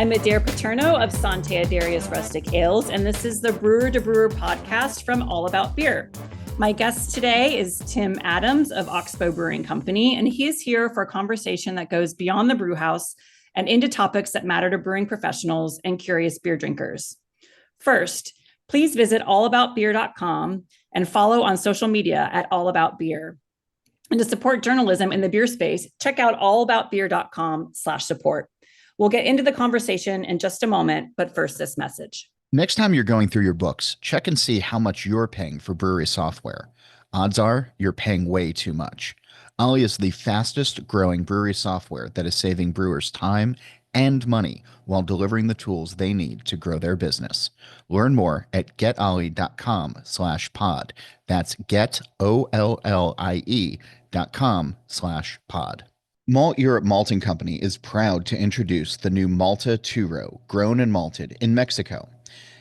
I'm Adair Paterno of Sante, Adairus Rustic Ales, and this is the Brewer to Brewer podcast from All About Beer. My guest today is Tim Adams of Oxbow Brewing Company, and he is here for a conversation that goes beyond the brew house and into topics that matter to brewing professionals and curious beer drinkers. First, please visit allaboutbeer.com and follow on social media at allaboutbeer. And to support journalism in the beer space, check out allaboutbeer.com/support. We'll get into the conversation in just a moment, but first, this message. Next time you're going through your books, check and see how much you're paying for brewery software. Odds are you're paying way too much. Ollie is the fastest growing brewery software that is saving brewers time and money while delivering the tools they need to grow their business. Learn more at getollie.com/pod. That's getollie.com/pod. Malteurop Malting Company is proud to introduce the new Malta 2-row, grown and malted in Mexico.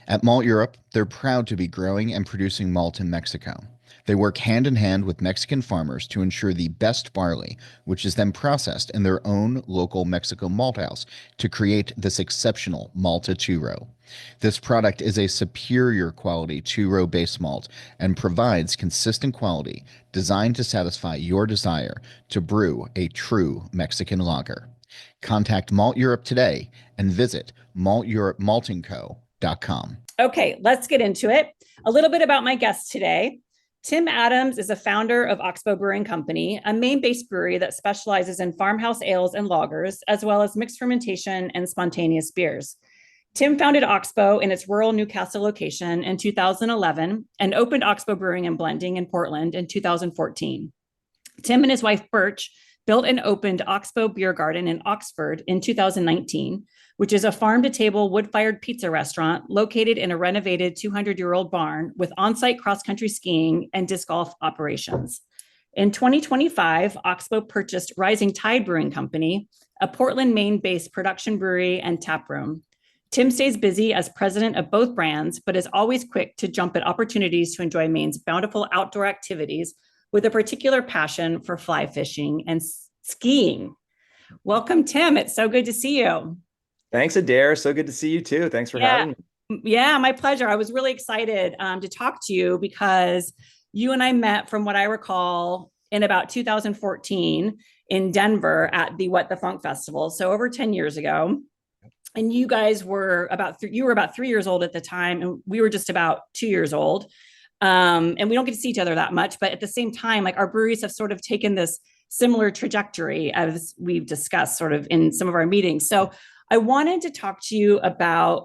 At Malteurop, they're proud to be growing and producing malt in Mexico. They work hand in hand with Mexican farmers to ensure the best barley, which is then processed in their own local Mexico malt house to create this exceptional Malta 2-row. This product is a superior quality 2-row base malt and provides consistent quality designed to satisfy your desire to brew a true Mexican lager. Contact Malteurop today and visit malteuropmaltingco.com. Okay, let's get into it. A little bit about my guest today. Tim Adams is a founder of Oxbow Brewing Company, a Maine-based brewery that specializes in farmhouse ales and lagers, as well as mixed fermentation and spontaneous beers. Tim founded Oxbow in its rural Newcastle location in 2011 and opened Oxbow Brewing and Blending in Portland in 2014. Tim and his wife, Birch, built and opened Oxbow Beer Garden in Oxford in 2019, which is a farm-to-table wood-fired pizza restaurant located in a renovated 200-year-old barn with on-site cross-country skiing and disc golf operations. In 2025, Oxbow purchased Rising Tide Brewing Company, a Portland, Maine-based production brewery and tap room. Tim stays busy as president of both brands, but is always quick to jump at opportunities to enjoy Maine's bountiful outdoor activities with a particular passion for fly fishing and skiing. Welcome, Tim. It's so good to see you. Thanks, Adair. So good to see you too. Thanks for having me. Yeah, my pleasure. I was really excited to talk to you because you and I met, from what I recall, in about 2014 in Denver at the What the Funk Festival. So over 10 years ago. And you guys were about 3 years old at the time, and we were just about 2 years old. And we don't get to see each other that much, but at the same time, like, our breweries have sort of taken this similar trajectory as we've discussed sort of in some of our meetings. So I wanted to talk to you about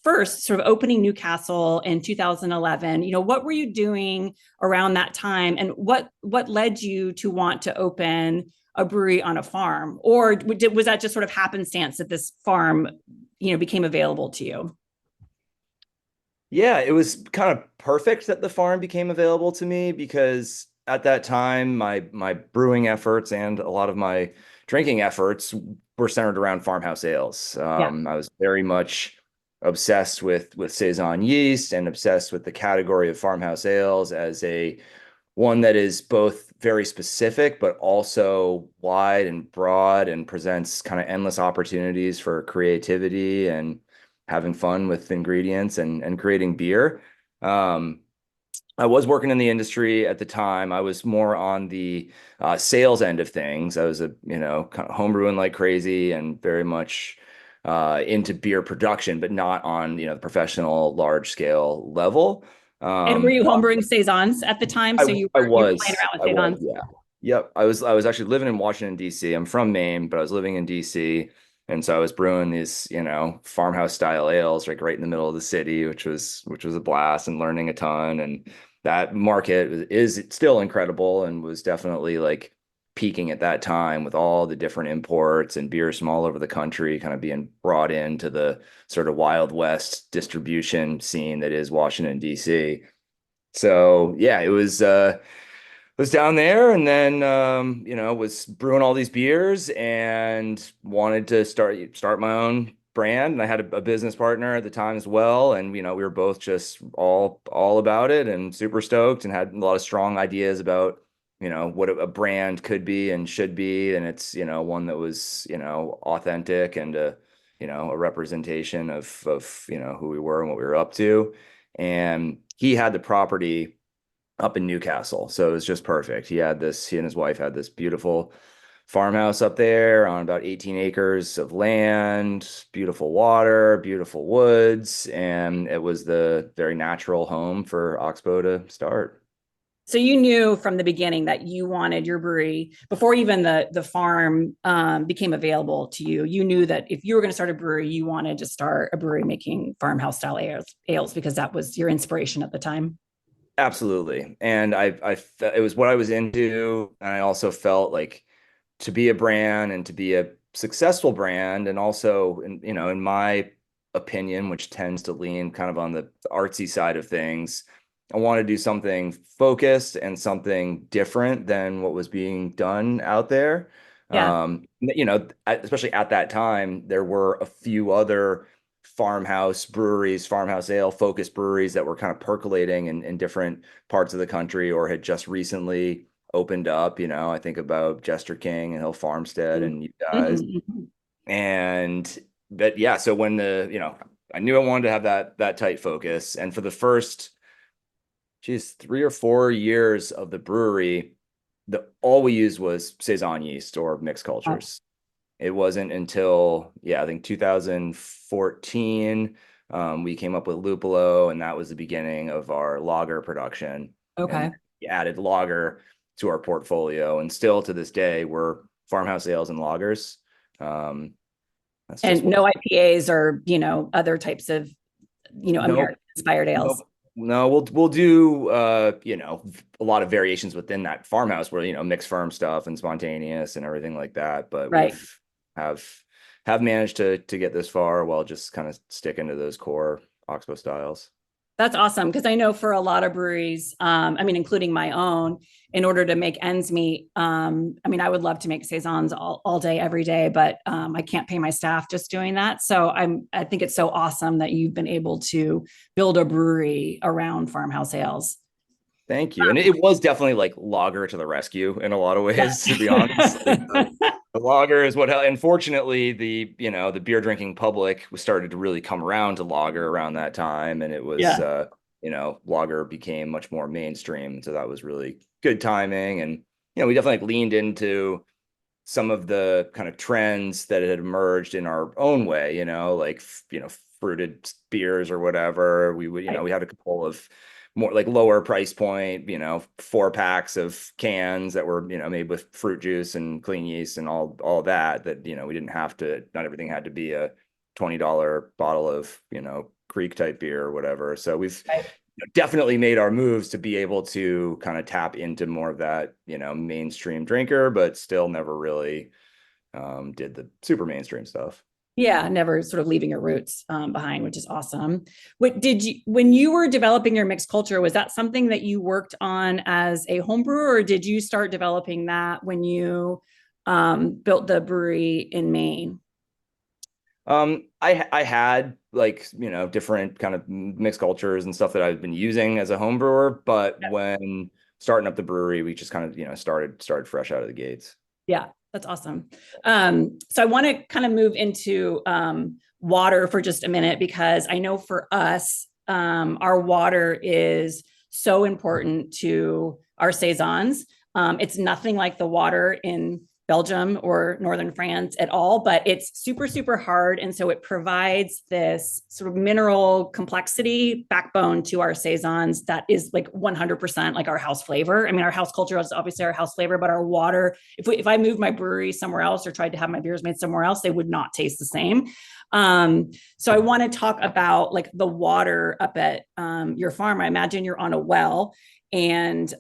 first sort of opening Newcastle in 2011. You know, what were you doing around that time, and what led you to want to open a brewery on a farm? Or was that just sort of happenstance that this farm, became available to you? Yeah, it was kind of perfect that the farm became available to me, because at that time, my brewing efforts and a lot of my drinking efforts were centered around farmhouse ales. I was very much obsessed with Saison yeast and obsessed with the category of farmhouse ales as one that is both very specific, but also wide and broad and presents kind of endless opportunities for creativity and having fun with ingredients and creating beer. I was working in the industry at the time. I was more on the sales end of things. I was kind of homebrewing like crazy and very much into beer production, but not on the professional large scale level. And were you homebrewing Saisons at the time? So you were playing around with Saisons? Yeah. Yep. I was actually living in Washington, D.C. I'm from Maine, but I was living in D.C. And so I was brewing these, farmhouse style ales right in the middle of the city, which was a blast, and learning a ton. And that market is still incredible and was definitely like peaking at that time with all the different imports and beers from all over the country kind of being brought into the sort of Wild West distribution scene that is Washington, D.C. So yeah, it was down there, and then was brewing all these beers and wanted to start my own brand. And I had a business partner at the time as well, and we were both just all about it and super stoked, and had a lot of strong ideas about what a brand could be and should be. And it's one that was authentic and a representation of who we were and what we were up to. And he had the property up in Newcastle, so it was just perfect. He and his wife had this beautiful farmhouse up there on about 18 acres of land, beautiful water, beautiful woods, and it was the very natural home for Oxbow to start. So you knew from the beginning that you wanted your brewery before even the farm became available to you. You knew that if you were going to start a brewery, you wanted to start a brewery making farmhouse style ales because that was your inspiration at the time. Absolutely. And it was what I was into. And I also felt like to be a brand and to be a successful brand, and also, in my opinion, which tends to lean kind of on the artsy side of things, I want to do something focused and something different than what was being done out there. Yeah. Especially at that time, there were a few other farmhouse breweries, farmhouse ale focused breweries that were kind of percolating in different parts of the country or had just recently opened up. I think about Jester King and Hill Farmstead and you guys. Mm-hmm. But yeah, so when I knew I wanted to have that tight focus. And for the first 3 or 4 years of the brewery, all we used was Saison yeast or mixed cultures. It wasn't until, I think 2014, we came up with Lupolo, and that was the beginning of our lager production. Okay. And we added lager to our portfolio, and still to this day, we're farmhouse ales and lagers. And no IPAs or, other types of, American inspired ales. No, we'll do a lot of variations within that farmhouse where mixed ferm stuff and spontaneous and everything like that. But right. we've have managed to get this far while just kind of sticking to those core Oxbow styles. That's awesome, because I know for a lot of breweries, including my own, in order to make ends meet, I would love to make saisons all day, every day, but I can't pay my staff just doing that. So I think it's so awesome that you've been able to build a brewery around farmhouse ales. Thank you. And it was definitely like lager to the rescue in a lot of ways, to be honest. The lager is what, unfortunately, the beer drinking public was started to really come around to lager around that time. And it was, lager became much more mainstream. So that was really good timing. And, we definitely leaned into some of the kind of trends that had emerged in our own way, fruited beers or whatever. We would, we had a couple of more like lower price point, 4-packs of cans that were, made with fruit juice and clean yeast and all that, we didn't have to, not everything had to be a $20 bottle of, Creek type beer or whatever. So we've definitely made our moves to be able to kind of tap into more of that, mainstream drinker, but still never really did the super mainstream stuff. Yeah, never sort of leaving your roots behind, which is awesome. When you were developing your mixed culture, was that something that you worked on as a home brewer, or did you start developing that when you built the brewery in Maine? I had different kind of mixed cultures and stuff that I've been using as a home brewer, but when starting up the brewery, we just kind of, started fresh out of the gates. Yeah, that's awesome. So I want to kind of move into water for just a minute, because I know for us, our water is so important to our saisons. It's nothing like the water in Belgium or Northern France at all, but it's super, super hard. And so it provides this sort of mineral complexity backbone to our saisons that is like 100% like our house flavor. Our house culture is obviously our house flavor, but our water, if I moved my brewery somewhere else or tried to have my beers made somewhere else, they would not taste the same. So I want to talk about like the water up at your farm. I imagine you're on a well, and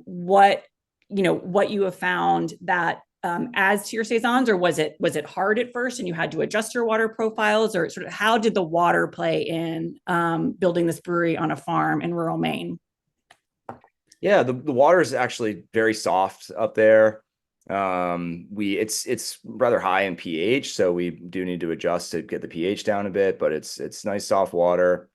what you have found that adds to your saisons, or was it hard at first and you had to adjust your water profiles, or sort of how did the water play in building this brewery on a farm in rural Maine? Yeah, the water is actually very soft up there. It's rather high in pH, so we do need to adjust to get the pH down a bit, but it's nice soft water.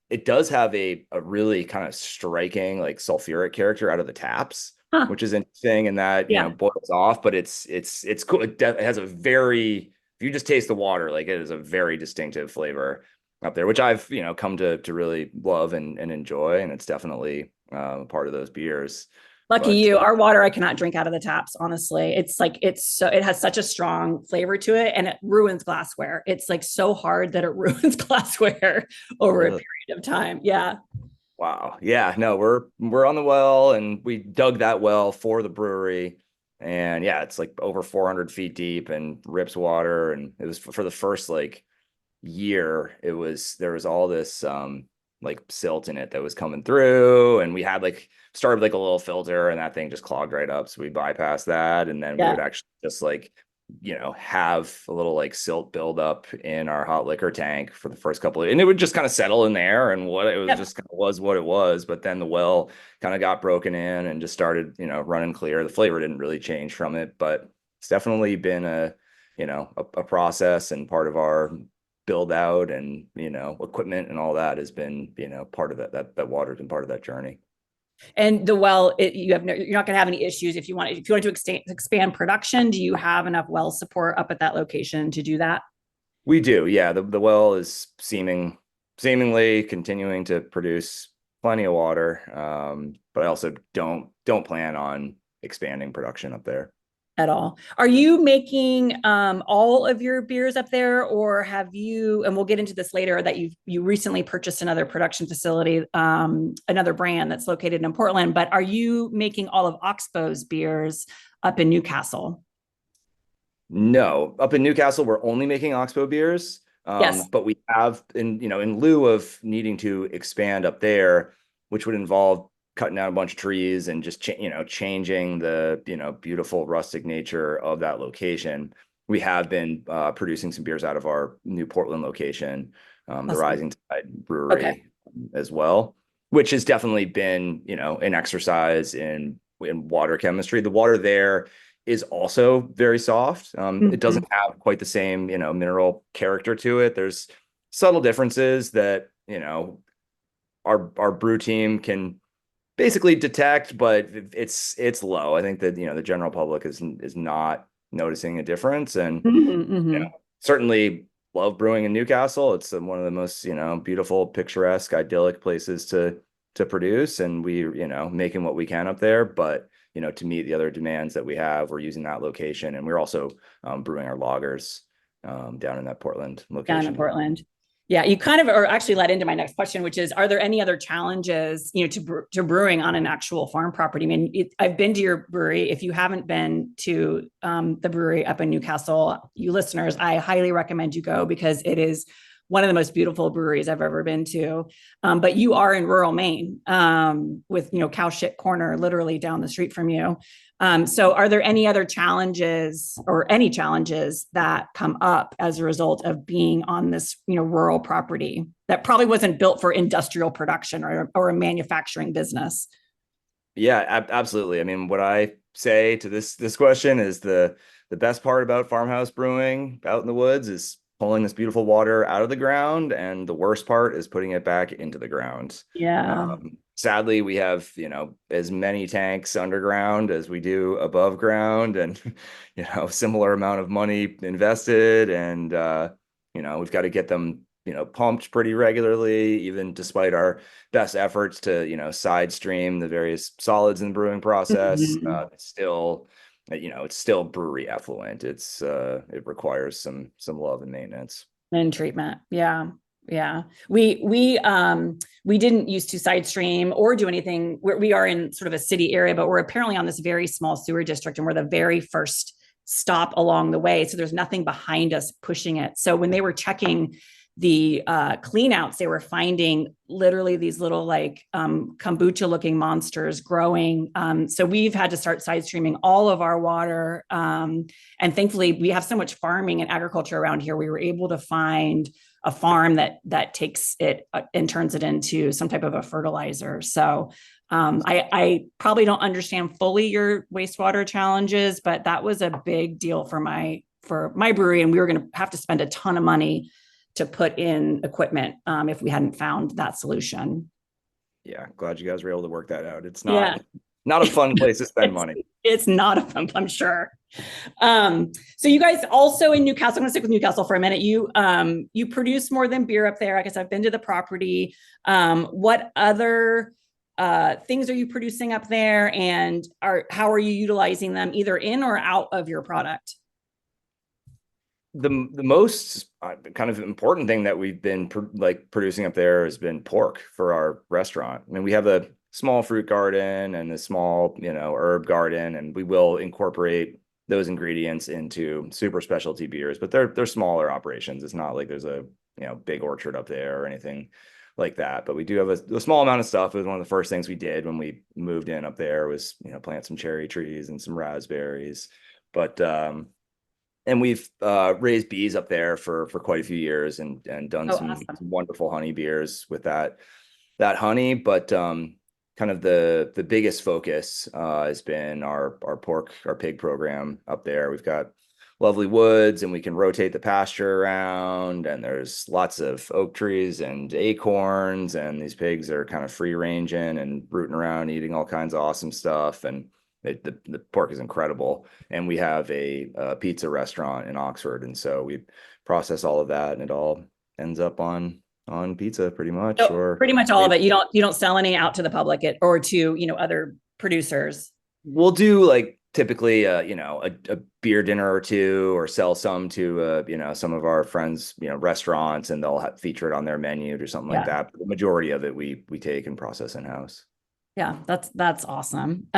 It does have a really kind of striking like sulfuric character out of the taps. Which is interesting in that, boils off, but it's cool. It has a very if you just taste the water, like it is a very distinctive flavor up there, which I've, come to really love and enjoy. And it's definitely part of those beers. Lucky But you. Our water I cannot drink out of the taps, honestly. It's like it has such a strong flavor to it, and it ruins glassware. It's like so hard that it ruins glassware over a really, period of time. Yeah. wow. Yeah, no, we're on the well, and we dug that well for the brewery. And yeah, it's like over 400 feet deep and rips water. And it was for the first like year, there was all this like silt in it that was coming through, and we had like started like a little filter, and that thing just clogged right up, so we bypassed that. And then we Yeah. would actually just like have a little like silt build up in our hot liquor tank for the first couple of, and it would just kind of settle in there, and what it was Yep. just kind of was what it was. But then the well kind of got broken in and just started running clear. The flavor didn't really change from it, but it's definitely been a process, and part of our build out, and equipment and all that has been part of that water's been part of that journey. And the well, you're not going to have any issues if you want to expand production. Do you have enough well support up at that location to do that? We do, yeah. The well is seemingly continuing to produce plenty of water, but I also don't plan on expanding production up there. At all. Are you making all of your beers up there, or have you, and we'll get into this later, that you recently purchased another production facility, another brand that's located in Portland, but are you making all of Oxbow's beers up in Newcastle? No, up in Newcastle, we're only making Oxbow beers. Yes. But we have, in lieu of needing to expand up there, which would involve cutting down a bunch of trees and just changing the beautiful rustic nature of that location. We have been producing some beers out of our new Portland location, the Awesome. Rising Tide Brewery, Okay. as well, which has definitely been an exercise in water chemistry. The water there is also very soft. It doesn't have quite the same mineral character to it. There's subtle differences that our brew team can basically detect, but it's low. I think that the general public is not noticing a difference. And certainly love brewing in Newcastle. It's one of the most beautiful, picturesque, idyllic places to produce, and we making what we can up there. But to meet the other demands that we have, we're using that location, and we're also brewing our lagers down in that Portland location. Down in Portland. Yeah, you kind of are actually led into my next question, which is, are there any other challenges, to brewing on an actual farm property? I mean, I've been to your brewery. If you haven't been to the brewery up in Newcastle, you listeners, I highly recommend you go, because it is one of the most beautiful breweries I've ever been to. But you are in rural Maine, with, Cow Shit Corner literally down the street from you. So are there any other challenges, or any challenges that come up as a result of being on this, rural property that probably wasn't built for industrial production or a manufacturing business? Yeah, absolutely. I mean, what I say to this question is the best part about farmhouse brewing out in the woods is pulling this beautiful water out of the ground, and the worst part is putting it back into the ground. Yeah. Sadly, we have as many tanks underground as we do above ground, and similar amount of money invested, and we've got to get them pumped pretty regularly, even despite our best efforts to side stream the various solids in the brewing process. It's still brewery effluent. It requires some love and maintenance And treatment. Yeah. Yeah. We didn't used to side stream or do anything. We are in sort of a city area, but we're apparently on this very small sewer district, and we're the very first stop along the way. So there's nothing behind us pushing it. So when they were checking the clean outs, they were finding literally these little like kombucha looking monsters growing. So we've had to start side streaming all of our water. And thankfully we have so much farming and agriculture around here. We were able to find a farm that takes it and turns it into some type of a fertilizer. So I probably don't understand fully your wastewater challenges, but that was a big deal for my brewery. And we were going to have to spend a ton of money to put in equipment if we hadn't found that solution. Yeah, glad you guys were able to work that out. It's not a fun place to spend money. It's not a pump, I'm sure. So you guys also in Newcastle, I'm gonna stick with Newcastle for a minute. You produce more than beer up there. I guess I've been to the property. What other things are you producing up there, and how are you utilizing them either in or out of your product? The most kind of important thing that we've been producing up there has been pork for our restaurant. I mean, we have a small fruit garden and a small, herb garden, and we will incorporate those ingredients into super specialty beers, but they're smaller operations. It's not like there's a, big orchard up there or anything like that. But we do have a small amount of stuff. It was one of the first things we did when we moved in up there was, plant some cherry trees and some raspberries. But and we've raised bees up there for quite a few years and done some Awesome. wonderful honey beers with that honey. But kind of the biggest focus has been our pig program up there. We've got lovely woods and we can rotate the pasture around, and there's lots of oak trees and acorns, and these pigs are kind of free ranging and rooting around eating all kinds of awesome stuff. And the pork is incredible. And we have a pizza restaurant in Oxford, and so we process all of that, and it all ends up on pizza pretty much. So or pretty much all of it. You don't sell any out to the public or to other producers. We'll do like typically a beer dinner or two, or sell some to some of our friends restaurants, and they'll feature it on their menu or something like that. But the majority of it we take and process in-house. Yeah, that's awesome.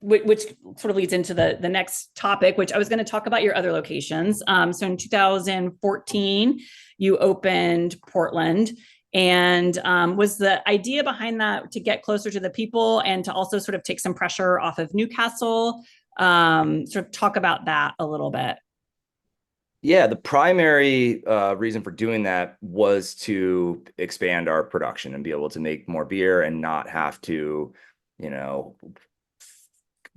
Which sort of leads into the next topic, which I was going to talk about your other locations. So in 2014, you opened Portland, and was the idea behind that to get closer to the people and to also sort of take some pressure off of Newcastle? Sort of talk about that a little bit. Yeah, the primary reason for doing that was to expand our production and be able to make more beer and not have to,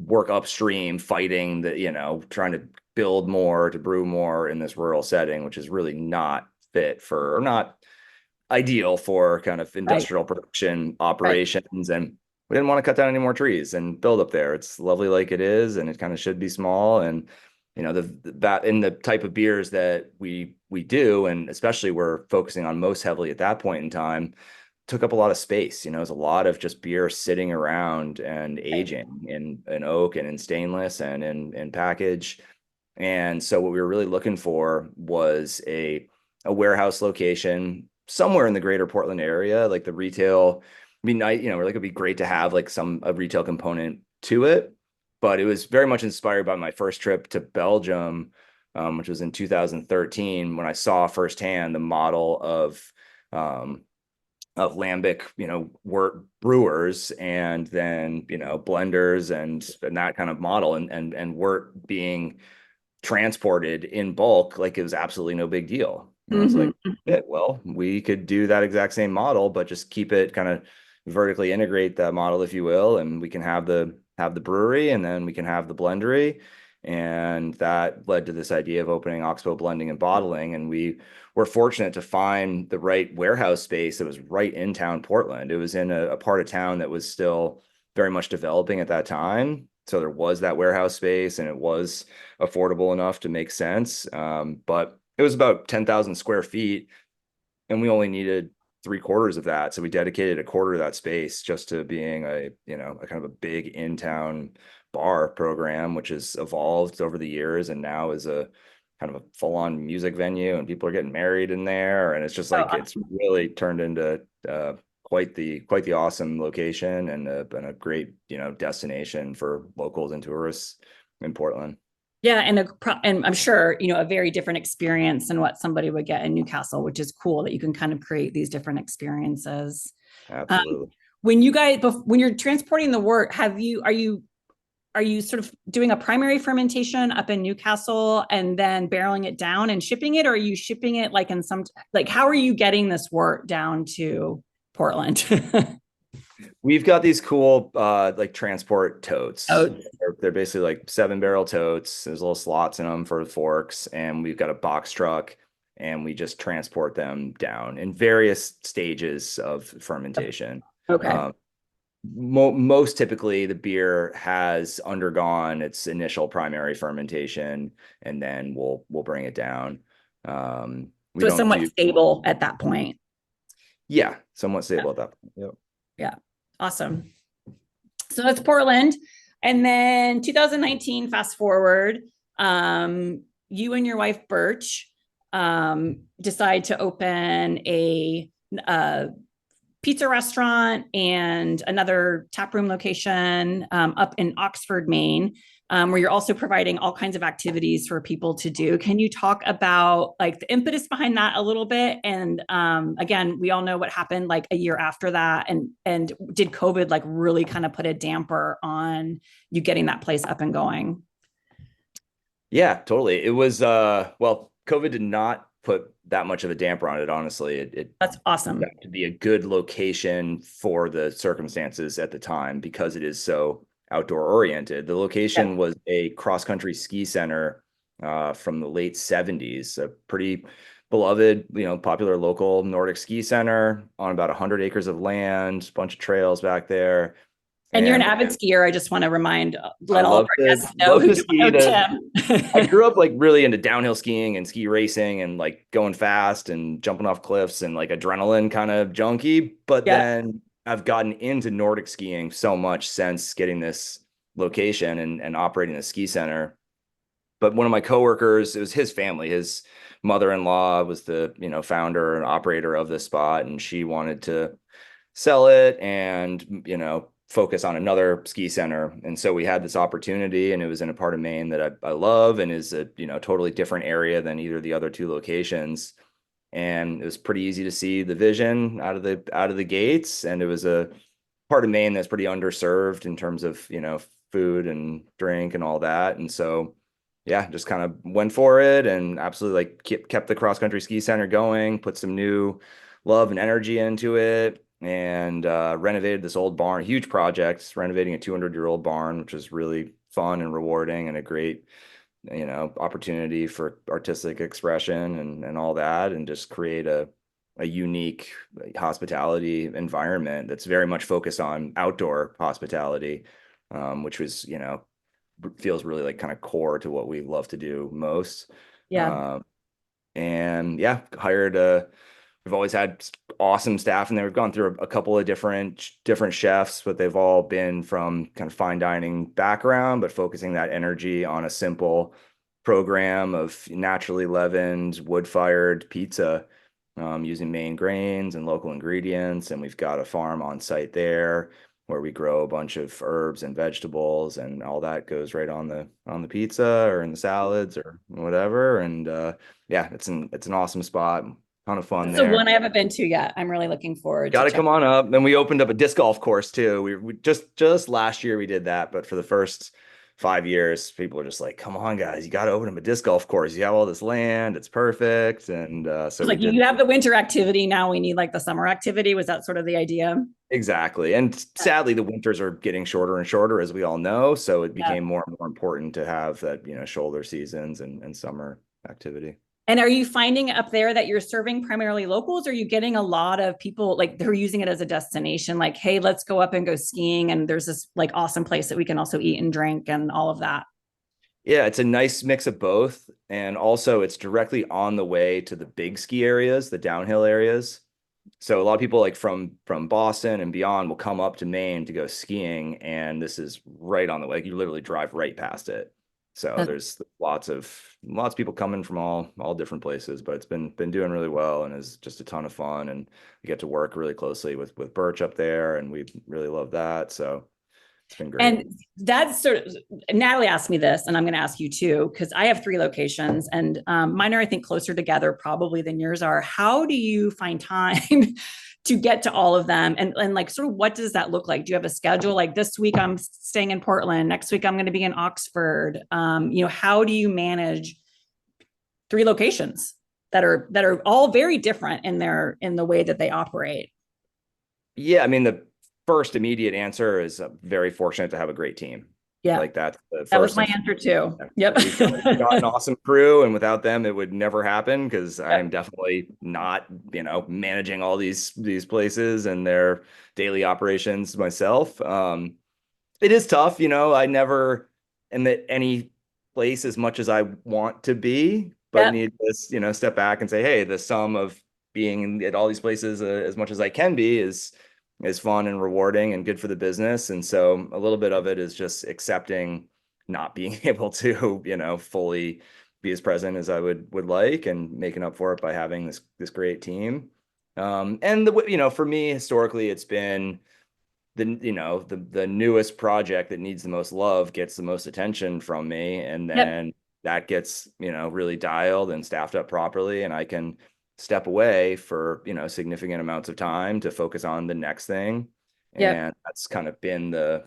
work upstream fighting trying to build more, to brew more in this rural setting, which is really not fit for, or not ideal for kind of industrial production operations. And we didn't want to cut down any more trees and build up there. It's lovely like it is, and it kind of should be small. And that in the type of beers that we do, and especially we're focusing on most heavily at that point in time, took up a lot of space. There's a lot of just beer sitting around and aging in oak and in stainless and in package. And so what we were really looking for was a warehouse location somewhere in the greater Portland area. Like the retail be nice, like it'd be great to have like a retail component to it. But it was very much inspired by my first trip to Belgium, which was in 2013, when I saw firsthand the model of lambic, wort brewers, and then blenders and that kind of model, and wort being transported in bulk like it was absolutely no big deal. And I was like, well, we could do that exact same model, but just keep it kind of vertically integrate that model, if you will, and we can have the brewery, and then we can have the blendery. And that led to this idea of opening Oxbow Blending and Bottling. And we were fortunate to find the right warehouse space that was right in town Portland. It was in a part of town that was still very much developing at that time. So there was that warehouse space, and it was affordable enough to make sense. But it was about 10,000 square feet, and we only needed 3/4 of that. So we dedicated 1/4 of that space just to being a kind of a big in-town bar program, which has evolved over the years and now is a kind of a full-on music venue, and people are getting married in there. And it's just like, it's really turned into quite the awesome location, and a great, destination for locals and tourists in Portland. Yeah, and I'm sure a very different experience than what somebody would get in Newcastle, which is cool that you can kind of create these different experiences. Absolutely. When you're transporting the wort, are you sort of doing a primary fermentation up in Newcastle and then barreling it down and shipping it, or are you shipping it how are you getting this wort down to Portland? We've got these cool like transport totes. Oh, They're basically like 7-barrel totes. There's little slots in them for the forks, and we've got a box truck, and we just transport them down in various stages of fermentation. okay. most typically the beer has undergone its initial primary fermentation, and then we'll bring it down. We So it's don't somewhat do, stable at that point. yeah, somewhat Yeah. stable at that point. Yep. Yeah. Awesome. So that's Portland. And then 2019, fast forward, you and your wife, Birch, decide to open a pizza restaurant and another taproom location up in Oxford, Maine, where you're also providing all kinds of activities for people to do. Can you talk about like the impetus behind that a little bit? And again, we all know what happened like a year after that. And did COVID like really kind of put a damper on you getting that place up and going? Yeah, totally. It was well, COVID did not put that much of a damper on it, honestly. It That's awesome. got to be a good location for the circumstances at the time because it is so outdoor oriented. The location was a cross-country ski center from the late 70s, a pretty beloved, popular local Nordic ski center on about 100 acres of land, bunch of trails back there. And you're an And avid skier. I just want to I let all of our guests know love who to don't ski. know I Tim. grew up like really into downhill skiing and ski racing and like going fast and jumping off cliffs and like adrenaline kind of junkie. But Yeah. then I've gotten into Nordic skiing so much since getting this location and operating the ski center. But one of my coworkers, it was his family, his mother-in-law was the, founder and operator of the spot, and she wanted to sell it and, focus on another ski center. And so we had this opportunity, and it was in a part of Maine that I love and is a, totally different area than either of the other two locations. And it was pretty easy to see the vision out of the gates. And it was a part of Maine that's pretty underserved in terms of, food and drink and all that. And so, yeah, just kind of went for it and absolutely like kept the cross country ski center going, put some new love and energy into it, and renovated this old barn. Huge project, renovating a 200-year-old barn, which was really fun and rewarding and a great, opportunity for artistic expression and all that, and just create a unique hospitality environment that's very much focused on outdoor hospitality, which was, feels really like kind of core to what we love to do most. Yeah. And yeah, we've always had awesome staff in there. We've gone through a couple of different chefs, but they've all been from kind of fine dining background, but focusing that energy on a simple program of naturally leavened, wood-fired pizza, using Maine grains and local ingredients. And we've got a farm on site there where we grow a bunch of herbs and vegetables, and all that goes right on the pizza or in the salads or whatever. And yeah, it's an awesome spot. Ton of fun That's the there. one I haven't been to yet. I'm really looking forward Got to to come on up. And we opened up a disc golf course too. We just last year we did that, but for the first 5 years, people are just like, "Come on, guys, you got to open up a disc golf course. You have all this land, it's perfect." And so like you have the winter activity. Now we need like the summer activity. Was that sort of the idea? Exactly. And sadly, the winters are getting shorter and shorter, as we all know. So it became more and more important to have that, shoulder seasons and summer activity. And are you finding up there that you're serving primarily locals, or are you getting a lot of people like they're using it as a destination? Like, hey, let's go up and go skiing. And there's this like awesome place that we can also eat and drink and all of that. Yeah, it's a nice mix of both. And also it's directly on the way to the big ski areas, the downhill areas. So a lot of people like from Boston and beyond will come up to Maine to go skiing, and this is right on the way. You literally drive right past it. So there's lots of people coming from all different places, but it's been doing really well and is just a ton of fun. And we get to work really closely with Birch up there, and we really love that. So it's been great. And that's sort of Natalie asked me this, and I'm going to ask you too, because I have 3 locations, and mine are, I think, closer together probably than yours are. How do you find time to get to all of them? And like, sort of, what does that look like? Do you have a schedule? Like this week I'm staying in Portland. Next week I'm going to be in Oxford. How do you manage 3 locations that are all very different in the way that they operate? Yeah, I mean, the first immediate answer is very fortunate to have a great team. Yeah. Like that's the That was first my and answer too. foremost. Yep. We've got an awesome crew, and without them, it would never happen because I am Yep. definitely not, managing all these places and their daily operations myself. It is tough, I never am at any place as much as I want to be, but Yep. need to, step back and say, hey, the sum of being at all these places as much as I can be is fun and rewarding and good for the business. And so a little bit of it is just accepting not being able to, fully be as present as I would like, and making up for it by having this great team. And for me, historically, it's been the newest project that needs the most love gets the most attention from me, and Yep. then that gets really dialed and staffed up properly, and I can step away for significant amounts of time to focus on the next thing. Yep. And that's kind of been the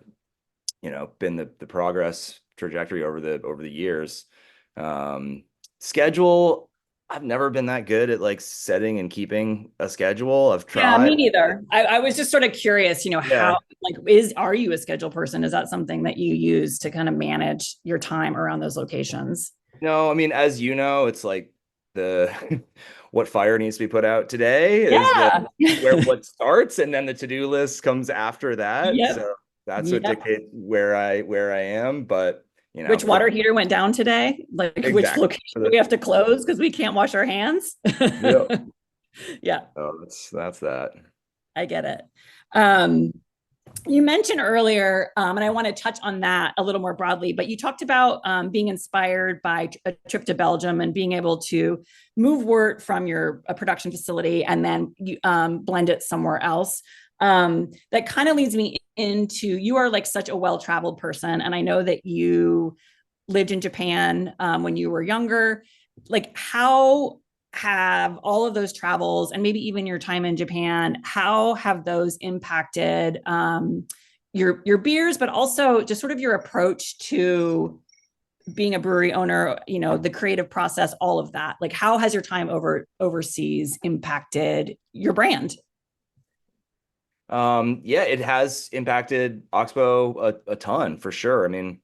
progress trajectory over the years. Schedule, I've never been that good at like setting and keeping a schedule. I've Yeah, tried. me neither. I was just sort of curious, Yeah. how, like, are you a schedule person? Is that something that you use to kind of manage your time around those locations? No, I mean, as you know, it's like the what fire needs to be put out today is the Yeah. where what starts, and then the to-do list comes after that. Yep. So that's what Yep. dictates where I am. But Which for water heater went down today? Like which exactly location do we have to close because we can't wash our hands? yeah. Yeah, Oh, that's that. I get it. Um, you mentioned earlier, and I want to touch on that a little more broadly, but you talked about being inspired by a trip to Belgium and being able to move wort from your production facility and then you blend it somewhere else. That kind of leads me into, you are like such a well-traveled person, and I know that you lived in Japan when you were younger. Like, how have all of those travels and maybe even your time in Japan, how have those impacted your beers, but also just sort of your approach to being a brewery owner, the creative process, all of that? Like, how has your time overseas impacted your brand? Yeah, it has impacted Oxbow a ton for sure. I mean,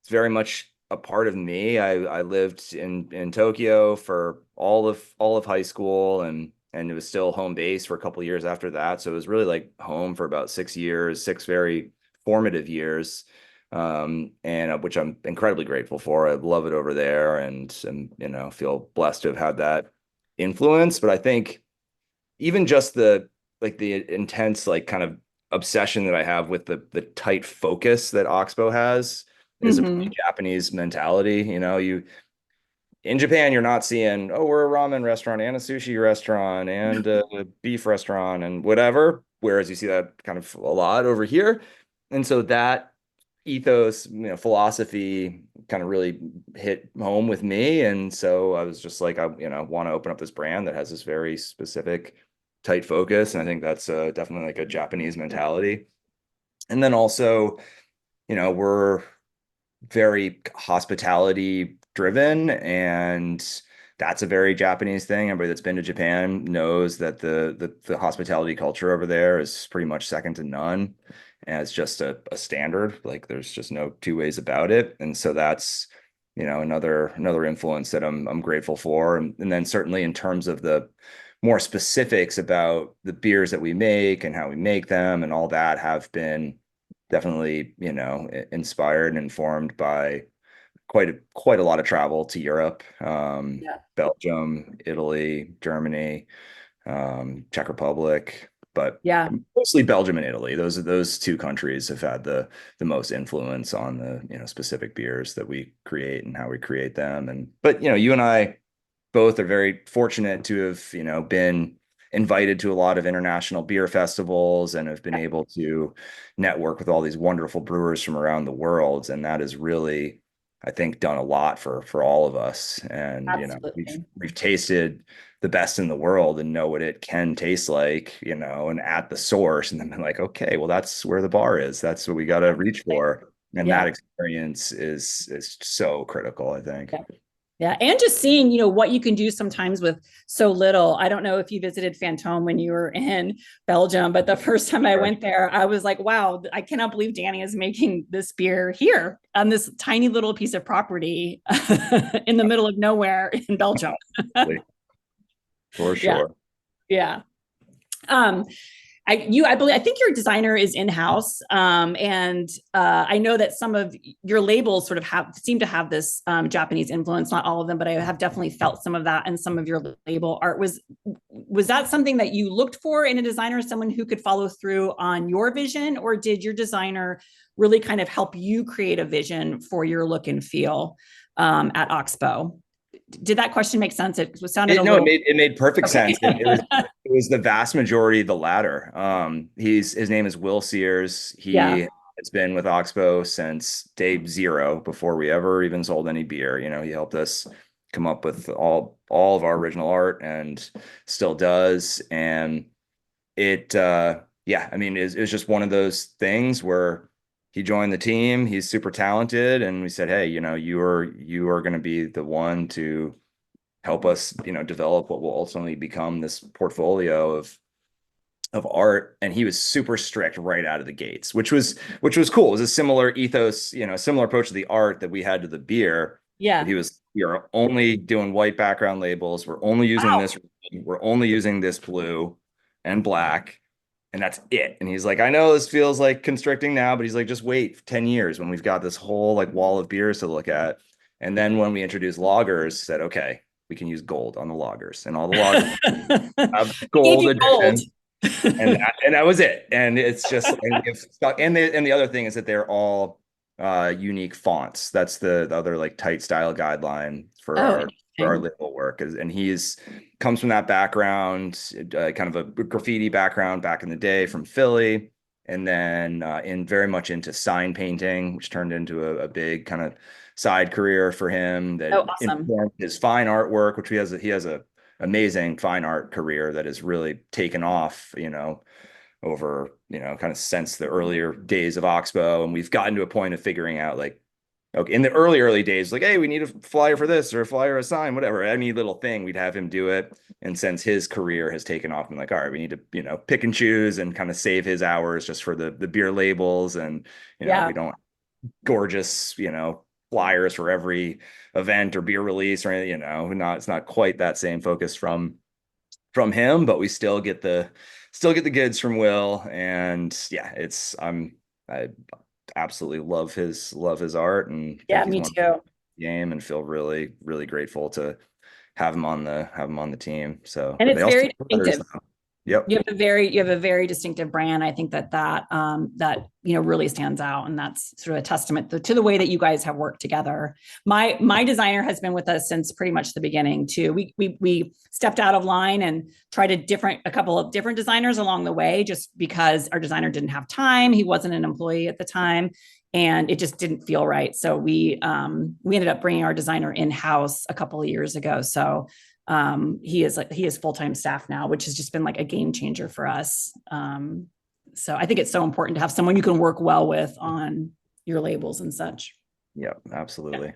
it's very much a part of me. I lived in Tokyo for all of high school, and it was still home base for a couple of years after that. So it was really like home for about 6 years, six very formative years, and which I'm incredibly grateful for. I love it over there, and feel blessed to have had that influence. But I think even just the intense like kind of obsession that I have with the tight focus that Oxbow has is a pretty Mm-hmm. Japanese mentality. You in Japan, you're not seeing, oh, we're a ramen restaurant and a sushi restaurant and a beef restaurant and whatever. Whereas you see that kind of a lot over here. And so that ethos, philosophy kind of really hit home with me. And so I was just like, I, want to open up this brand that has this very specific tight focus. And I think that's definitely like a Japanese mentality. And then also, we're very hospitality driven, and that's a very Japanese thing. Everybody that's been to Japan knows that the hospitality culture over there is pretty much second to none. And it's just a standard. Like there's just no two ways about it. And so that's, another influence that I'm grateful for. And then certainly in terms of the more specifics about the beers that we make and how we make them and all that have been definitely, inspired and informed by quite a lot of travel to Europe, Yeah. Belgium, Italy, Germany, Czech Republic, but Yeah. mostly Belgium and Italy. Those two countries have had the most influence on the specific beers that we create and how we create them. And but you and I both are very fortunate to have been invited to a lot of international beer festivals and have been able to network with all these wonderful brewers from around the world, and that has really, I think, done a lot for all of us. And we've Absolutely. we've tasted the best in the world and know what it can taste like, and at the source, and then been like, okay, well, that's where the bar is. That's what we got to reach for. And Yeah. that experience is so critical, I think. Yeah. Yeah. And just seeing, what you can do sometimes with so little. I don't know if you visited Fantôme when you were in Belgium, but the first time I went there, I was like, wow, I cannot believe Danny is making this beer here on this tiny little piece of property in the middle of nowhere in Belgium. For Yeah. sure. Yeah. Um, I think your designer is in-house. And I know that some of your labels sort of seem to have this Japanese influence, not all of them, but I have definitely felt some of that in some of your label art. Was that something that you looked for in a designer, someone who could follow through on your vision, or did your designer really kind of help you create a vision for your look and feel at Oxbow? Did that question make sense? It sounded a little. It made perfect Okay. sense. It was the vast majority the latter. His name is Will Sears. Yeah. He has been with Oxbow since day zero, before we ever even sold any beer. He helped us come up with all of our original art, and still does. And yeah, I mean, it was just one of those things where he joined the team. He's super talented, and we said, hey, you are going to be the one to help us, develop what will ultimately become this portfolio of art. And he was super strict right out of the gates, which was cool. It was a similar ethos, a similar approach to the art that we had to the beer. Yeah. But we are only doing white background labels. We're only using Wow. this. We're only using this blue and black. And that's it. And he's like, I know this feels like constricting now, but he's like, just wait 10 years when we've got this whole like wall of beers to look at. And then when we introduced lagers, said, okay, we can use gold on the lagers, and all the lagers have gold edition. And that was it. And it's just, and the other thing is that they're all unique fonts. That's the other like tight style guideline for our label work. And comes from that background, kind of a graffiti background back in the day from Philly, and then very much into sign painting, which turned into a big kind of side career for him that awesome. informed his fine artwork, which he has a amazing fine art career that has really taken off, over, kind of since the earlier days of Oxbow. And we've gotten to a point of figuring out, like, okay, in the early days, like, hey, we need a flyer for this, or a flyer, a sign, whatever, any little thing, we'd have him do it. And since his career has taken off, I'm like, all right, we need to, pick and choose and kind of save his hours just for the beer labels. And, we don't gorgeous, flyers for every event or beer release or anything, it's not quite that same focus from him, but we still get the goods from Will. And yeah, I absolutely love his art, and Yeah, think me he's too. Game, and feel really, really grateful to have him on the team. So, and it's very distinctive. Yep. You have a very distinctive brand. I think that really stands out, and that's sort of a testament to the way that you guys have worked together. My designer has been with us since pretty much the beginning too. We stepped out of line and tried a couple of different designers along the way, just because our designer didn't have time. He wasn't an employee at the time, and it just didn't feel right. So we ended up bringing our designer in-house a couple of years ago. So he is full-time staff now, which has just been like a game changer for us. So I think it's so important to have someone you can work well with on your labels and such. Yeah, absolutely. Yeah.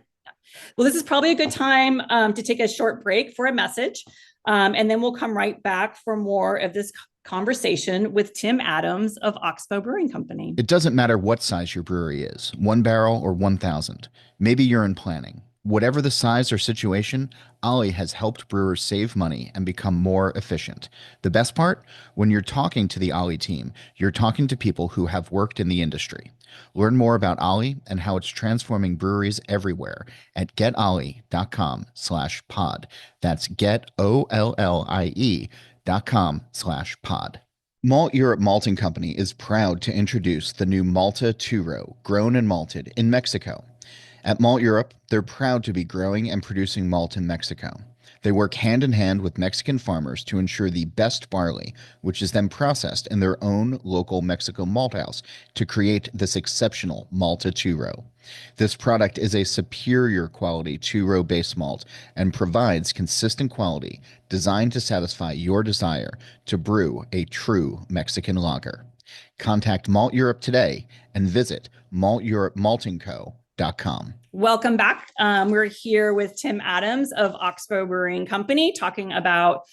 Well, this is probably a good time to take a short break for a message. And then we'll come right back for more of this conversation with Tim Adams of Oxbow Brewing Company. It doesn't matter what size your brewery is, 1 barrel or 1,000. Maybe you're in planning. Whatever the size or situation, Ollie has helped brewers save money and become more efficient. The best part? When you're talking to the Ollie team, you're talking to people who have worked in the industry. Learn more about Ollie and how it's transforming breweries everywhere at getollie.com/pod. That's getollie.com/pod. Malt Europe Malting Company is proud to introduce the new Malta 2-row, grown and malted in Mexico. At Malt Europe, they're proud to be growing and producing malt in Mexico. They work hand in hand with Mexican farmers to ensure the best barley, which is then processed in their own local Mexico malt house to create this exceptional Malta 2-row. This product is a superior quality 2-row base malt and provides consistent quality designed to satisfy your desire to brew a true Mexican lager. Contact Malt Europe today and visit malteuropemaltingco.com. Welcome back. We're here with Tim Adams of Oxbow Brewing Company talking about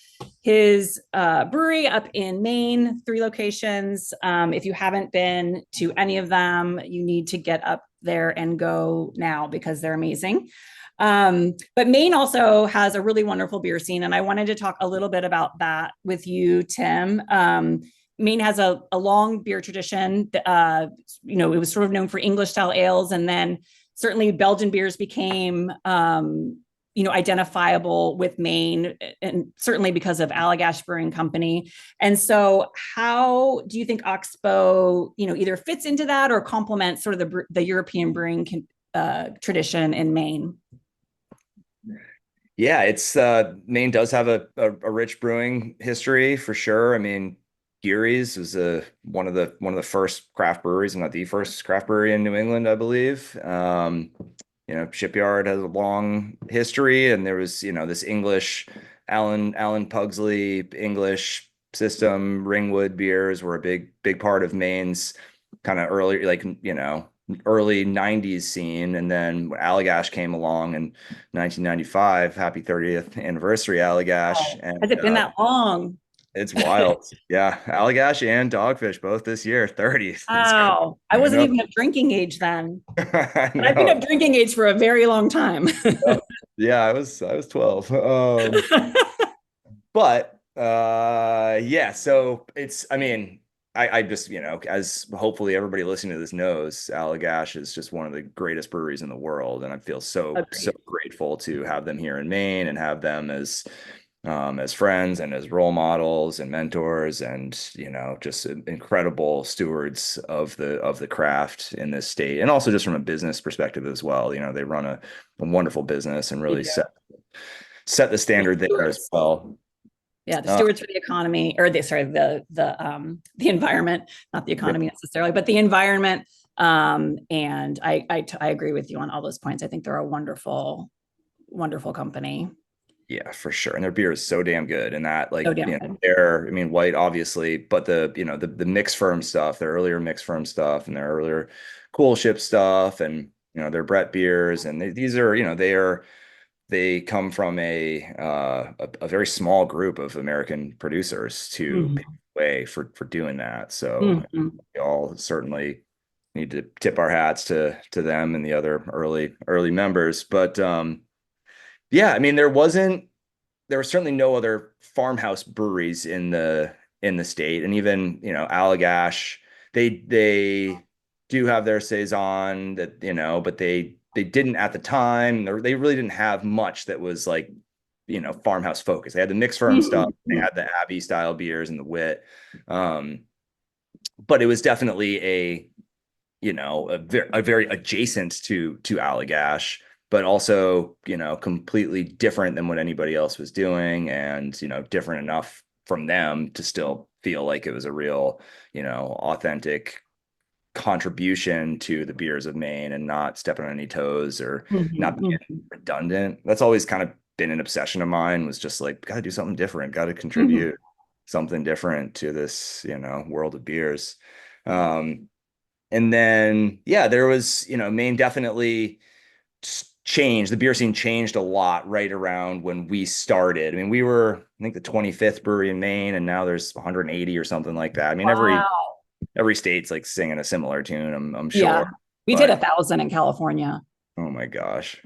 his brewery up in Maine, 3 locations. If you haven't been to any of them, you need to get up there and go now because they're amazing. But Maine also has a really wonderful beer scene, and I wanted to talk a little bit about that with you, Tim. Maine has a long beer tradition. It was sort of known for English style ales, and then certainly Belgian beers became, identifiable with Maine, and certainly because of Allagash Brewing Company. And so how do you think Oxbow, either fits into that or complements sort of the European brewing tradition in Maine? Yeah, it's Maine does have a rich brewing history for sure. I mean, Geary's was one of the first craft breweries, and not the first craft brewery in New England, I believe. Shipyard has a long history, and there was, this English Alan Pugsley English system. Ringwood beers were a big part of Maine's kind of early 90s scene. And then Allagash came along in 1995. Happy 30th anniversary, Allagash. Wow. And Has it been that long? it's wild. Yeah. Allagash and Dogfish both this year, 30. Wow. I wasn't even of drinking age then. I But I've been of drinking age for a very long time. Yeah, I was 12. But yeah, so I just, as hopefully everybody listening to this knows, Allagash is just one of the greatest breweries in the world, and I feel so grateful to have them here in Maine and have them as friends and as role models and mentors, and just incredible stewards of the craft in this state, and also just from a business perspective as well. They run a wonderful business and really set the standard there as well. Yeah, the stewards for the economy, or the environment, not the economy necessarily, but the environment. And I agree with you on all those points. I think they're a wonderful, wonderful company. Yeah, for sure. And their beer is so damn good. And that, So damn good. White, obviously, but the mix firm stuff, their earlier mix firm stuff, and their earlier cool ship stuff, and their Brett beers, and these are, they come from a very small group of American producers to pave the way for doing that. So we all certainly need to tip our hats to them and the other early members. But yeah, I mean, there was certainly no other farmhouse breweries in the state. And even, Allagash, they do have their saison that, but they didn't at the time. They really didn't have much that was like, farmhouse focused. They had the mixed firm stuff. They had the Abbey style beers and the wit. But it was definitely a very adjacent to Allagash, but also, completely different than what anybody else was doing, and, different enough from them to still feel like it was a real, authentic contribution to the beers of Maine, and not stepping on any toes or not being redundant. That's always kind of been an obsession of mine, was just like, got to do something different, got to contribute something different to this, world of beers. And then, yeah, there was, Maine definitely changed. The beer scene changed a lot right around when we started. I mean, we were, I think, the 25th brewery in Maine, and now there's 180 or something like that. I mean, every state's like singing a similar tune, I'm sure. Yeah, we did 1,000 in California. Oh my gosh.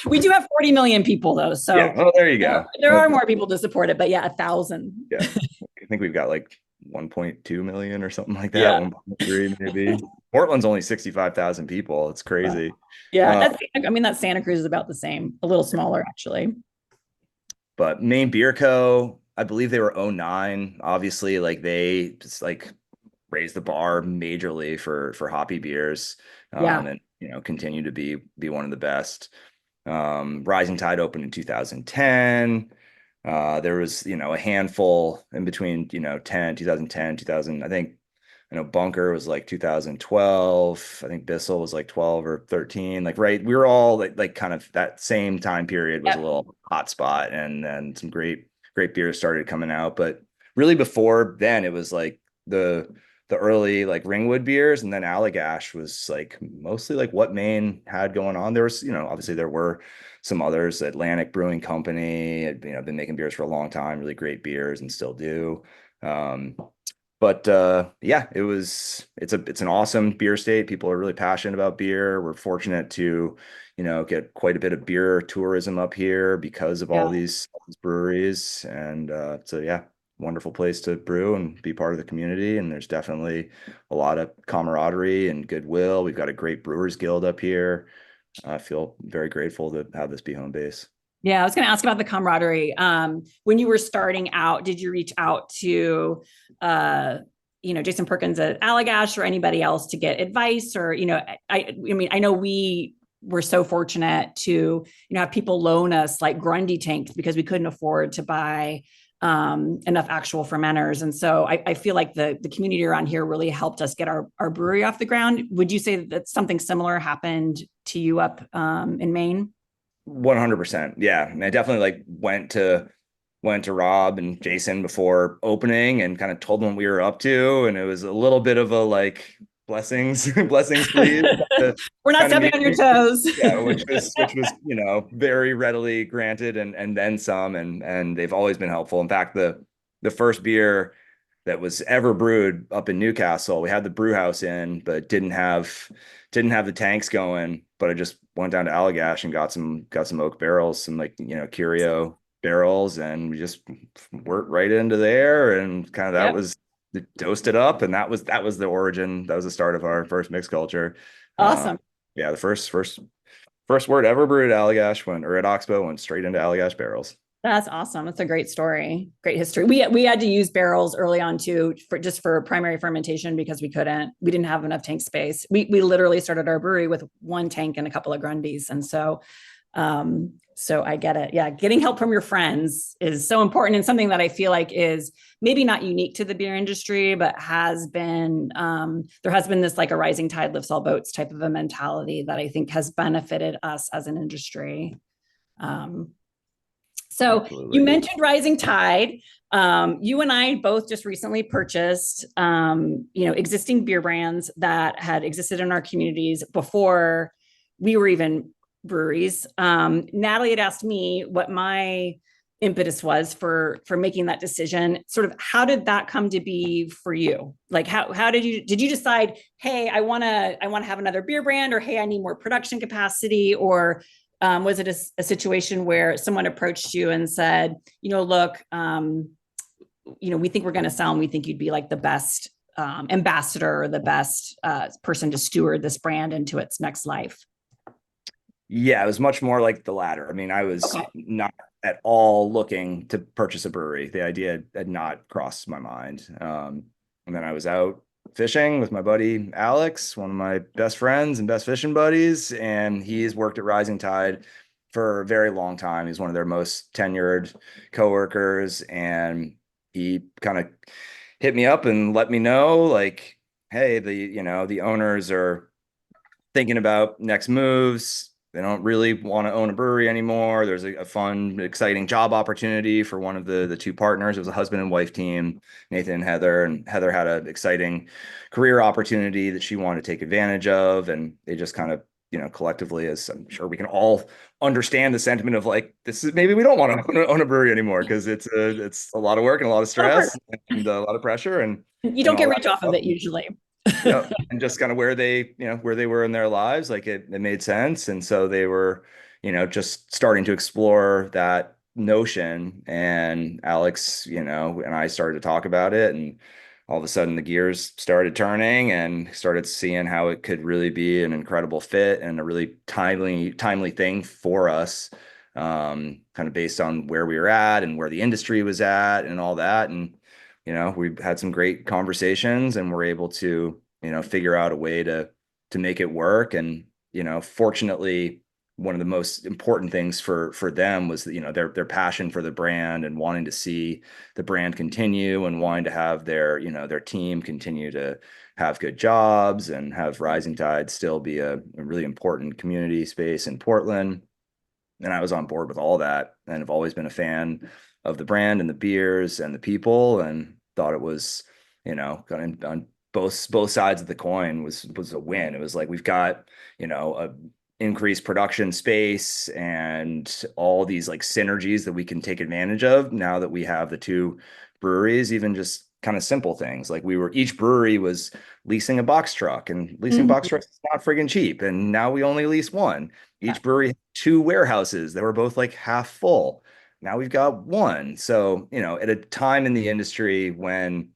We do have 40 million people though. So yeah. Oh, there you go. There are more people to support it, but yeah, 1,000. Yeah. I think we've got like 1.2 million or something like that. Yeah. 1.3 maybe. Portland's only 65,000 people. It's crazy. Yeah. That Santa Cruz is about the same, a little smaller actually. But Maine Beer Co., I believe they were 09. Obviously, like, they just like raised the bar majorly for hoppy beers. And continue to be one of the best. Rising Tide opened in 2010. There was, a handful in between, 2010, 2000. I think, Bunker was like 2012. I think Bissell was like 12 or 13. Like, right. We were all like kind of that same time period was a little hot spot, and then some great beers started coming out. But really before then, it was like the the early like Ringwood beers, and then Allagash was like mostly like what Maine had going on. There was, obviously there were some others. Atlantic Brewing Company had, been making beers for a long time, really great beers, and still do. Um, but yeah, it's an awesome beer state. People are really passionate about beer. We're fortunate to, get quite a bit of beer tourism up here because of Yeah. all these breweries. And so yeah, wonderful place to brew and be part of the community. And there's definitely a lot of camaraderie and goodwill. We've got a great Brewers Guild up here. I feel very grateful to have this be home base. Yeah, I was going to ask about the camaraderie. When you were starting out, did you reach out to, Jason Perkins at Allagash or anybody else to get advice? Or, I mean, I know we were so fortunate to, have people loan us like Grundy tanks because we couldn't afford to buy enough actual fermenters. And so I feel like the community around here really helped us get our brewery off the ground. Would you say that something similar happened to you up in Maine? 100%. Yeah. And I definitely like went to Rob and Jason before opening and kind of told them what we were up to. And it was a little bit of a like blessings, blessings, please. We're not Kind of stepping on your toes. yeah, which was, very readily granted and then some. And they've always been helpful. In fact, the first beer that was ever brewed up in Newcastle, we had the brew house in, but didn't have the tanks going. But I just went down to Allagash and got some oak barrels, some like, Curio barrels, and we just worked right into there, and kind of that Yep. was dosed it up, and that was the origin. That was the start of our first mixed culture. Uh, Awesome. yeah, the first word ever brewed at at Oxbow went straight into Allagash barrels. That's awesome. That's a great story. Great history. We had to use barrels early on too, for primary fermentation because we didn't have enough tank space. We literally started our brewery with one tank and a couple of Grundys. And so I get it. Yeah. Getting help from your friends is so important, and something that I feel like is maybe not unique to the beer industry, but there has been this like a rising tide lifts all boats type of a mentality that I think has benefited us as an industry. So Absolutely. you mentioned rising tide. You and I both just recently purchased, existing beer brands that had existed in our communities before we were even breweries. Natalie had asked me what my impetus was for making that decision. Sort of, how did that come to be for you? Like, how did you decide, hey, I want to have another beer brand, or hey, I need more production capacity, or was it a situation where someone approached you and said, look, we think we're going to sell, and we think you'd be like the best ambassador, or the best person to steward this brand into its next life? Yeah, it was much more like the latter. I mean, I was Okay. not at all looking to purchase a brewery. The idea had not crossed my mind. And then I was out fishing with my buddy Alex, one of my best friends and best fishing buddies, and he's worked at Rising Tide for a very long time. He's one of their most tenured coworkers, and he kind of hit me up and let me know, like, hey, the owners are thinking about next moves. They don't really want to own a brewery anymore. There's a fun, exciting job opportunity for one of the two partners. It was a husband and wife team, Nathan and Heather had an exciting career opportunity that she wanted to take advantage of. And they just kind of, collectively, as I'm sure we can all understand, the sentiment of like, this is, maybe we don't want to own a brewery anymore because it's a lot of work and a lot of Sure. stress and a lot of pressure You and don't all get that rich off of stuff. it usually. Yeah, and just kind of where they were in their lives, like it made sense. And so they were, just starting to explore that notion. And Alex, and I started to talk about it, and all of a sudden the gears started turning and started seeing how it could really be an incredible fit and a really timely thing for us. Kind of based on where we were at and where the industry was at and all that. And we had some great conversations, and we're able to, figure out a way to make it work. And, fortunately, one of the most important things for them was, their passion for the brand and wanting to see the brand continue and wanting to have their team continue to have good jobs and have Rising Tide still be a really important community space in Portland. And I was on board with all that, and have always been a fan of the brand and the beers and the people, and thought it was, kind of on both sides of the coin was a win. It was like we've got, a increased production space and all these like synergies that we can take advantage of now that we have the two breweries. Even just kind of simple things like each brewery was leasing a box truck, and leasing box trucks is not friggin' cheap. And now we only lease one. Each brewery had two warehouses that were both like half full. Now we've got one. So, at a time in the industry when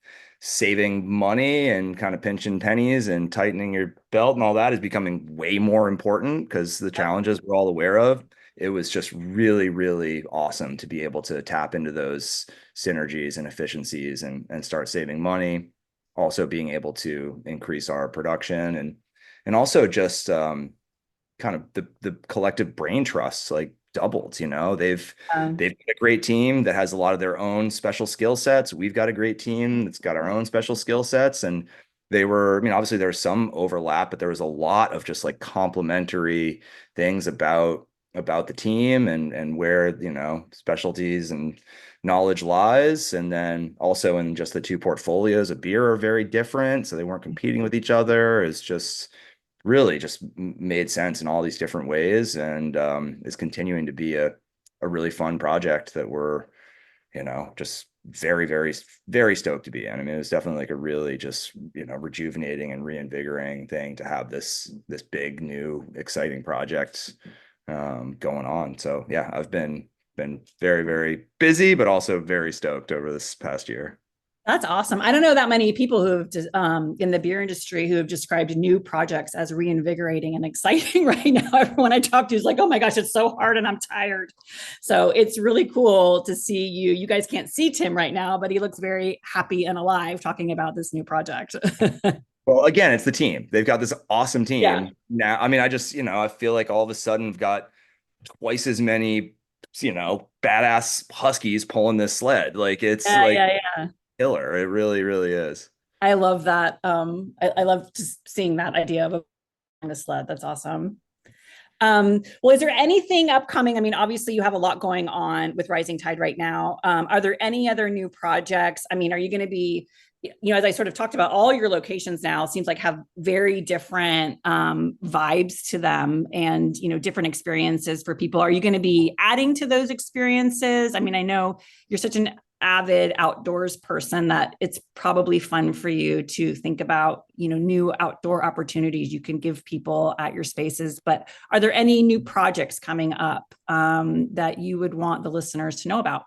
saving money and kind of pinching pennies and tightening your belt and all that is becoming way more important because the challenges we're all aware of, it was just really, really awesome to be able to tap into those synergies and efficiencies and start saving money. Also being able to increase our production and also just kind of the collective brain trust like doubled. They've got a great team that has a lot of their own special skill sets. We've got a great team that's got our own special skill sets. And obviously there was some overlap, but there was a lot of just like complementary things about the team and where, specialties and knowledge lies. And then also in just the two portfolios of beer are very different. So they weren't competing with each other. It's just really just made sense in all these different ways, and is continuing to be a really fun project that we're, just very, very, very stoked to be in. I mean, it was definitely like a really just, rejuvenating and reinvigorating thing to have this big, new, exciting project going on. So yeah, I've been very, very busy, but also very stoked over this past year. That's awesome. I don't know that many people who have in the beer industry who have described new projects as reinvigorating and exciting right now. Everyone I talk to is like, oh my gosh, it's so hard and I'm tired. So it's really cool to see you. You guys can't see Tim right now, but he looks very happy and alive talking about this new project. Well, again, it's the team. They've got this awesome team. Yeah. Now. I mean, I just, I feel like all of a sudden we've got twice as many, badass Huskies pulling this sled. Like it's Yeah. killer. It really, really is. I love that. I love just seeing that idea of a sled. That's awesome. Well, is there anything upcoming? I mean, obviously you have a lot going on with Rising Tide right now. Are there any other new projects? I mean, are you going to be, as I sort of talked about, all your locations now seems like have very different vibes to them and, different experiences for people. Are you going to be adding to those experiences? I mean, I know you're such an avid outdoors person that it's probably fun for you to think about, new outdoor opportunities you can give people at your spaces. But are there any new projects coming up that you would want the listeners to know about?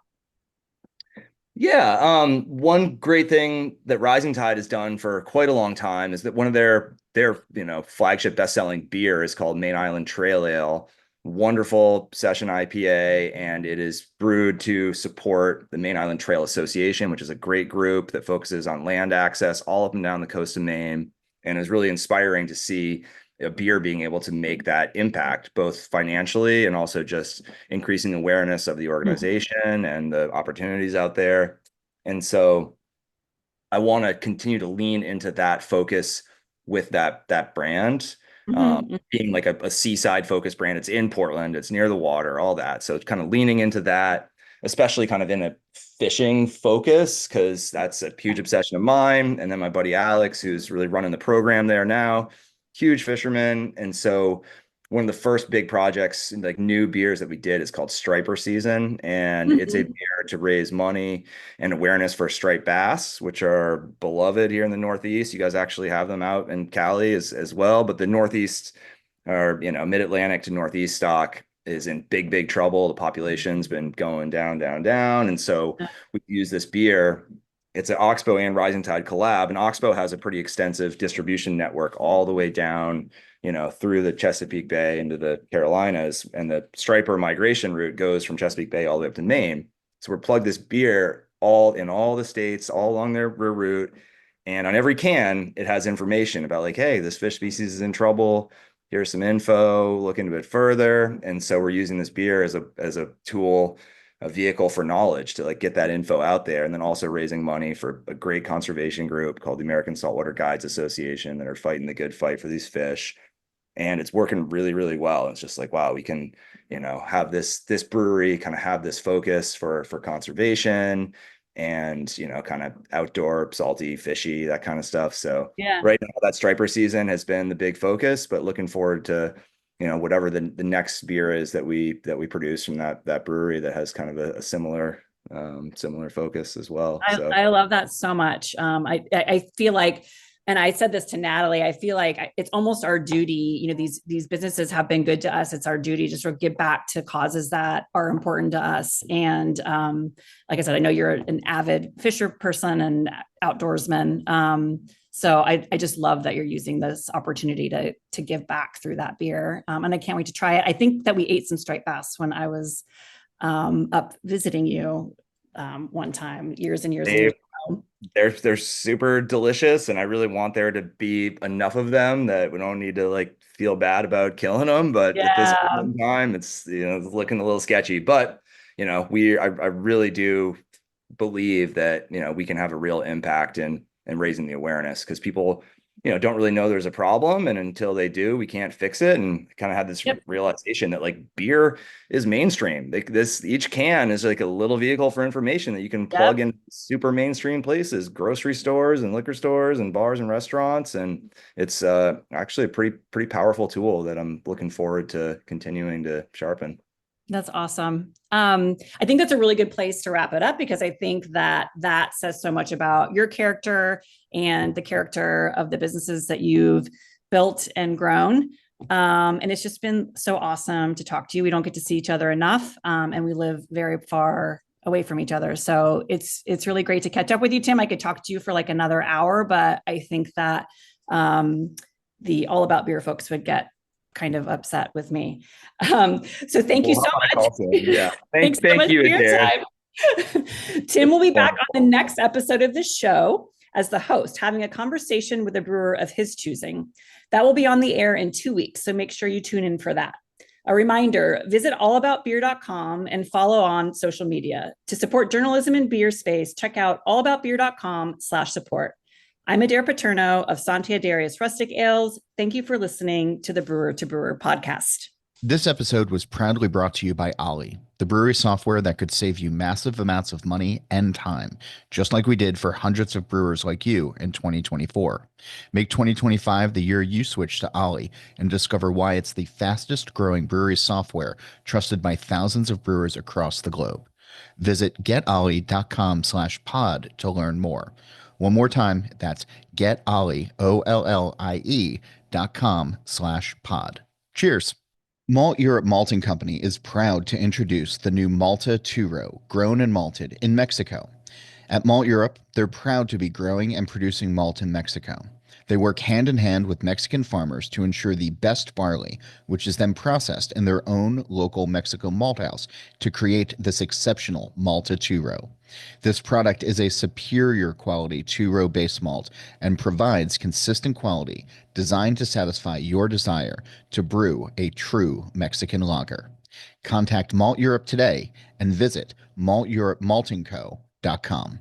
Yeah, one great thing that Rising Tide has done for quite a long time is that one of their flagship best-selling beer is called Maine Island Trail Ale. Wonderful session IPA, and it is brewed to support the Maine Island Trail Association, which is a great group that focuses on land access all up and down the coast of Maine, and is really inspiring to see a beer being able to make that impact, both financially and also just increasing awareness of the organization and the opportunities out there. And so I want to continue to lean into that focus with that brand. Being like a seaside focused brand. It's in Portland, it's near the water, all that. So it's kind of leaning into that, especially kind of in a fishing focus, because that's a huge obsession of mine. And then my buddy Alex, who's really running the program there now, huge fisherman. And so one of the first big projects, like new beers that we did, is called Striper Season. And it's a beer to raise money and awareness for striped bass, which are beloved here in the Northeast. You guys actually have them out in Cali as well. But the Northeast, or, mid-Atlantic to Northeast stock, is in big, big trouble. The population's been going down, down, down. And so we use this beer. It's an Oxbow and Rising Tide collab. And Oxbow has a pretty extensive distribution network all the way down, through the Chesapeake Bay into the Carolinas, and the striper migration route goes from Chesapeake Bay all the way up to Maine. So we're plugged this beer all in all the states, all along their route. And on every can, it has information about like, hey, this fish species is in trouble. Here's some info, look into it further. And so we're using this beer as a tool, a vehicle for knowledge to like get that info out there. And then also raising money for a great conservation group called the American Saltwater Guides Association that are fighting the good fight for these fish. And it's working really, really well. It's just like, wow, we can, have this brewery kind of have this focus for conservation and, kind of outdoor, salty, fishy, that kind of stuff. So Yeah. right now that striper season has been the big focus, but looking forward to, whatever the next beer is that we produce from that brewery that has kind of a similar focus as well. So I love that so much. I feel like, and I said this to Natalie, I feel like it's almost our duty. These businesses have been good to us. It's our duty to sort of give back to causes that are important to us. And like I said, I know you're an avid fisher person and outdoorsman. So I just love that you're using this opportunity to give back through that beer. And I can't wait to try it. I think that we ate some striped bass when I was up visiting you one time years and years and years ago. they're super delicious, and I really want there to be enough of them that we don't need to like feel bad about killing them. But at this Yeah, point in time, it's it's looking a little sketchy. But I really do believe that we can have a real impact in raising the awareness, because people don't really know there's a problem, and until they do, we can't fix it. And kind of had this Yep. realization that like beer is mainstream. Like each can is like a little vehicle for information that you can plug Yep. in super mainstream places, grocery stores and liquor stores and bars and restaurants. And it's actually a pretty powerful tool that I'm looking forward to continuing to sharpen. That's awesome. I think that's a really good place to wrap it up, because I think that says so much about your character and the character of the businesses that you've built and grown. And it's just been so awesome to talk to you. We don't get to see each other enough, and we live very far away from each other. So it's really great to catch up with you, Tim. I could talk to you for like another hour, but I think that the All About Beer folks would get kind of upset with me. So thank you so much. Yeah. Thanks so Thank much you, for your Adair. time. Tim will be back on the next episode of the show as the host, having a conversation with a brewer of his choosing. That will be on the air in 2 weeks, so make sure you tune in for that. A reminder, visit allaboutbeer.com and follow on social media. To support journalism in beer space, check out allaboutbeer.com/support. I'm Adair Paterno of Sante Adairus Rustic Ales. Thank you for listening to the Brewer to Brewer podcast. This episode was proudly brought to you by Ollie, the brewery software that could save you massive amounts of money and time, just like we did for hundreds of brewers like you in 2024. Make 2025 the year you switch to Ollie and discover why it's the fastest growing brewery software trusted by thousands of brewers across the globe. Visit getollie.com/pod to learn more. One more time, that's getollie, OLLIE.com/pod. Cheers. Malt Europe Malting Company is proud to introduce the new Malta 2-row, grown and malted in Mexico. At Malt Europe, they're proud to be growing and producing malt in Mexico. They work hand in hand with Mexican farmers to ensure the best barley, which is then processed in their own local Mexico malt house to create this exceptional Malta 2-row. This product is a superior quality 2-row base malt and provides consistent quality designed to satisfy your desire to brew a true Mexican lager. Contact Malt Europe today and visit malteuropemaltingco.com.